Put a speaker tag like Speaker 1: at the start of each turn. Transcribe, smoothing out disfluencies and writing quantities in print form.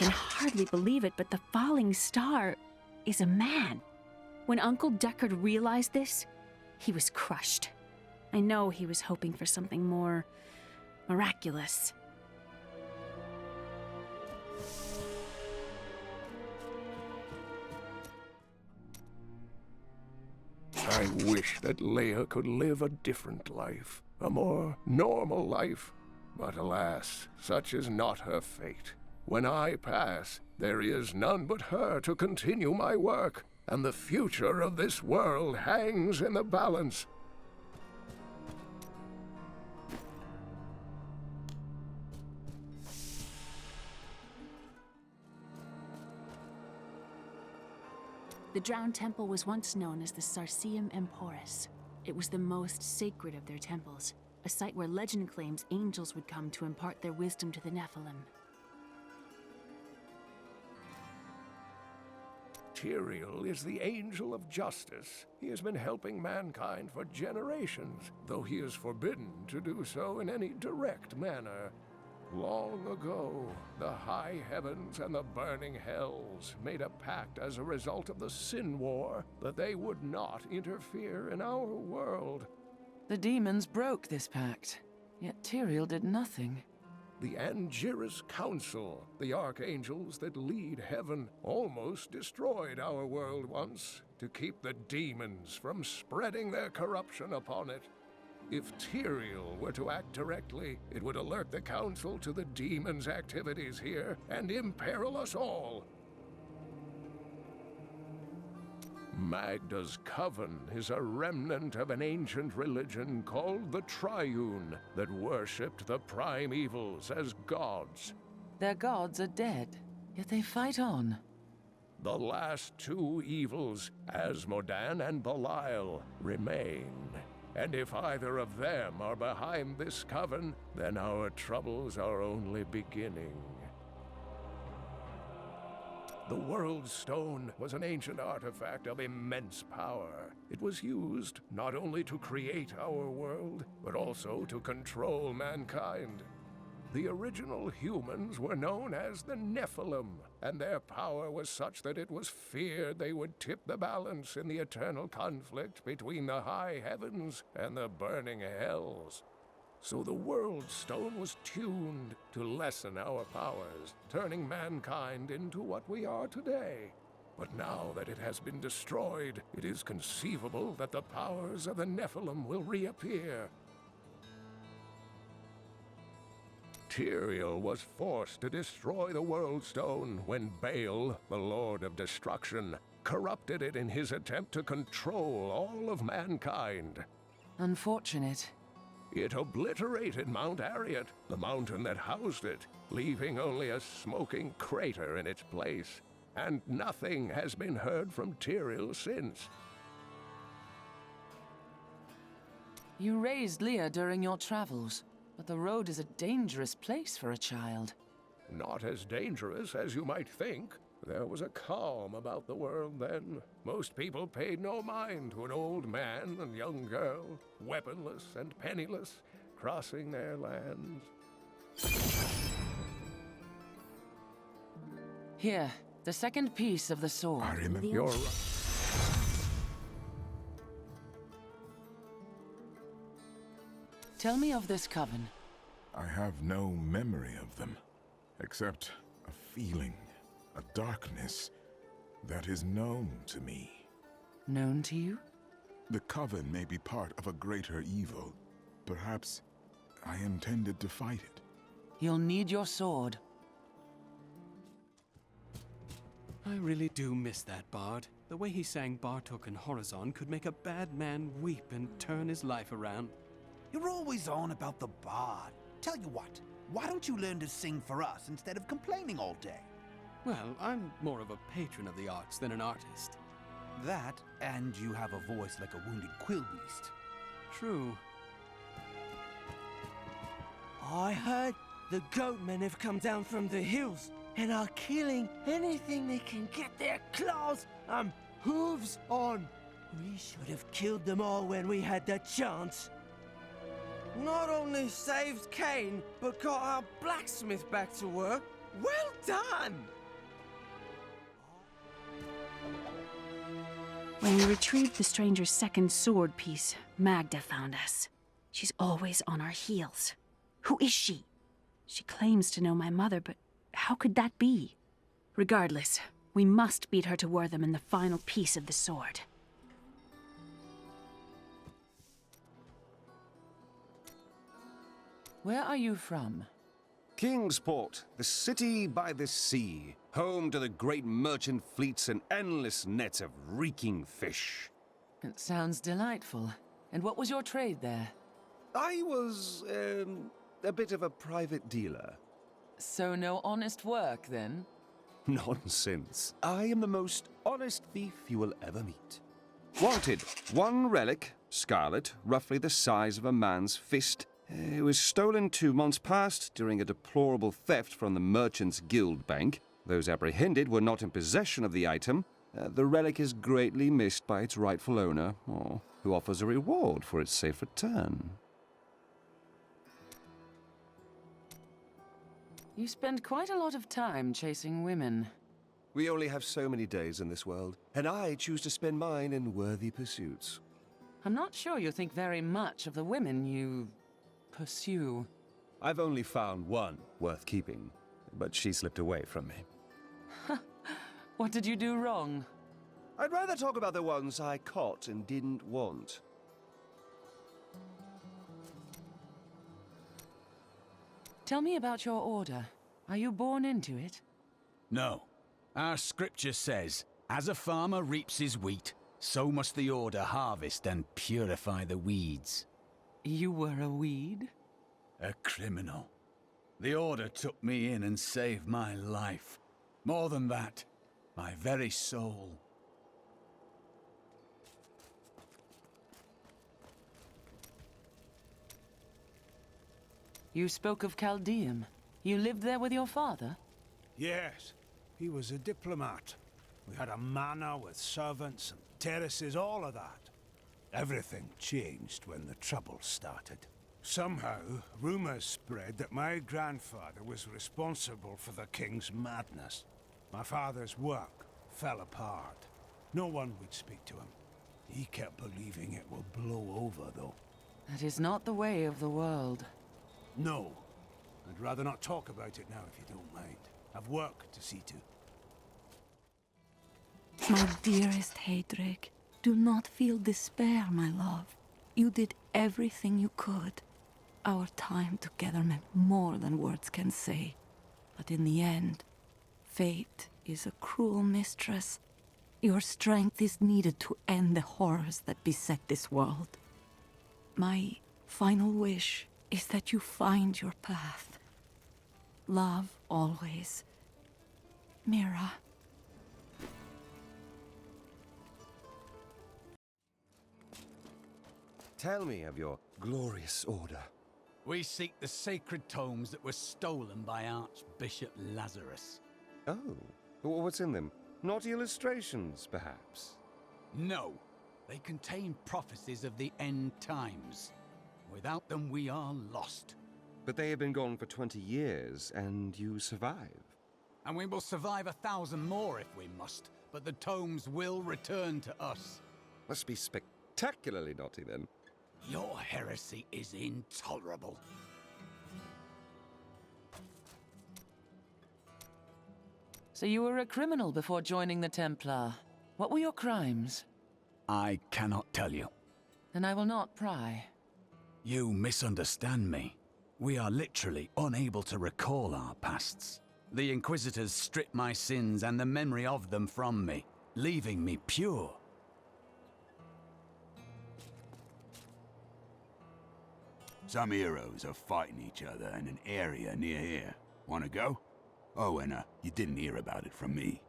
Speaker 1: can hardly believe it, but the falling star is a man. When Uncle Deckard realized this, he was crushed. I know he was hoping for something more miraculous.
Speaker 2: I wish that Leia could live a different life, a more normal life. But alas, such is not her fate. When I pass, there is none but her to continue my work, and the future of this world hangs in the balance.
Speaker 1: The Drowned Temple was once known as the Sarsium Emporis. It was the most sacred of their temples, a site where legend claims angels would come to impart their wisdom to the Nephilim.
Speaker 2: Tyrael is the angel of justice. He has been helping mankind for generations, though he is forbidden to do so in any direct manner. Long ago, the high heavens and the burning hells made a pact as a result of the Sin War that they would not interfere in our world.
Speaker 3: The demons broke this pact, yet Tyrael did nothing.
Speaker 2: The Angiris Council, the archangels that lead heaven, almost destroyed our world once to keep the demons from spreading their corruption upon it. If Tyrael were to act directly, it would alert the Council to the demons' activities here and imperil us all. Magda's coven is a remnant of an ancient religion called the Triune that worshipped the primevals as gods.
Speaker 3: Their gods are dead, yet they fight on.
Speaker 2: The last two evils, Asmodan and Belial, remain. And if either of them are behind this coven, then our troubles are only beginning. The World Stone was an ancient artifact of immense power. It was used not only to create our world, but also to control mankind. The original humans were known as the Nephilim, and their power was such that it was feared they would tip the balance in the eternal conflict between the high heavens and the burning hells. So the World Stone was tuned to lessen our powers, turning mankind into what we are today. But now that it has been destroyed, it is conceivable that the powers of the Nephilim will reappear. Tyrael was forced to destroy the World Stone when Baal, the Lord of Destruction, corrupted it in his attempt to control all of mankind.
Speaker 3: Unfortunate.
Speaker 2: It obliterated Mount Arreat, the mountain that housed it, leaving only a smoking crater in its place. And nothing has been heard from Tyrael since.
Speaker 3: You raised Leah during your travels, but the road is a dangerous place for a child.
Speaker 2: Not as dangerous as you might think. There was a calm about the world then. Most people paid no mind to an old man and young girl, weaponless and penniless, crossing their lands.
Speaker 3: Here, the second piece of the sword.
Speaker 2: I remember. You're right.
Speaker 3: Tell me of this coven.
Speaker 4: I have no memory of them, except a feeling, a darkness that is known to me.
Speaker 3: Known to you?
Speaker 4: The coven may be part of a greater evil. Perhaps I intended to fight it.
Speaker 3: You'll need your sword.
Speaker 5: I really do miss that bard. The way he sang Bartok and Horizon could make a bad man weep and turn his life around.
Speaker 6: You're always on about the bard. Tell you what, why don't you learn to sing for us instead of complaining all day?
Speaker 5: Well, I'm more of a patron of the arts than an artist.
Speaker 6: That, and you have a voice like a wounded quillbeast.
Speaker 5: True.
Speaker 7: I heard the goatmen have come down from the hills and are killing anything they can get their claws and hooves on. We should have killed them all when we had the chance. Not only saved Cain, but got our blacksmith back to work. Well done!
Speaker 1: When we retrieved the stranger's second sword piece, Magda found us. She's always on our heels. Who is she? She claims to know my mother, but how could that be? Regardless, we must beat her to Wortham in the final piece of the sword.
Speaker 3: Where are you from?
Speaker 8: Kingsport, the city by the sea, home to the great merchant fleets and endless nets of reeking fish.
Speaker 3: It sounds delightful. And what was your trade there?
Speaker 8: I was, a bit of a private dealer.
Speaker 3: So no honest work, then?
Speaker 8: Nonsense. I am the most honest thief you will ever meet. Wanted, one relic, scarlet, roughly the size of a man's fist. It was stolen 2 months past during a deplorable theft from the Merchants Guild Bank. Those apprehended were not in possession of the item. The relic is greatly missed by its rightful owner, who offers a reward for its safe return.
Speaker 3: You spend quite a lot of time chasing women.
Speaker 8: We only have so many days in this world, and I choose to spend mine in worthy pursuits.
Speaker 3: I'm not sure you think very much of the women you pursue.
Speaker 8: I've only found one worth keeping, but she slipped away from me.
Speaker 3: What did you do wrong?
Speaker 8: I'd rather talk about the ones I caught and didn't want.
Speaker 3: Tell me about your order. Are you born into it?
Speaker 6: No. Our scripture says, as a farmer reaps his wheat, so must the Order harvest and purify the weeds.
Speaker 3: You were a weed?
Speaker 6: A criminal. The Order took me in and saved my life. More than that, my very soul.
Speaker 3: You spoke of Chaldeum. You lived there with your father?
Speaker 9: Yes, he was a diplomat. We had a manor with servants and terraces, all of that. Everything changed when the trouble started. Somehow, rumors spread that my grandfather was responsible for the king's madness. My father's work fell apart. No one would speak to him. He kept believing it will blow over, though.
Speaker 3: That is not the way of the world.
Speaker 9: No. I'd rather not talk about it now, if you don't mind. I've work to see to.
Speaker 10: My dearest Heydrich, do not feel despair, my love. You did everything you could. Our time together meant more than words can say. But in the end, fate is a cruel mistress. Your strength is needed to end the horrors that beset this world. My final wish is that you find your path. Love always. Mira.
Speaker 8: Tell me of your glorious order.
Speaker 6: We seek the sacred tomes that were stolen by Archbishop Lazarus.
Speaker 8: Oh, what's in them? Naughty illustrations, perhaps?
Speaker 6: No, they contain prophecies of the end times. Without them, we are lost.
Speaker 8: But they have been gone for 20 years, and you survive.
Speaker 6: And we will survive 1,000 more if we must, but the tomes will return to us.
Speaker 8: Must be spectacularly naughty, then.
Speaker 6: Your heresy is intolerable.
Speaker 3: So you were a criminal before joining the Templar. What were your crimes?
Speaker 6: I cannot tell you.
Speaker 3: Then I will not pry.
Speaker 6: You misunderstand me. We are literally unable to recall our pasts. The Inquisitors stripped my sins and the memory of them from me, leaving me pure.
Speaker 11: Some heroes are fighting each other in an area near here. Wanna go? Oh, and you didn't hear about it from me.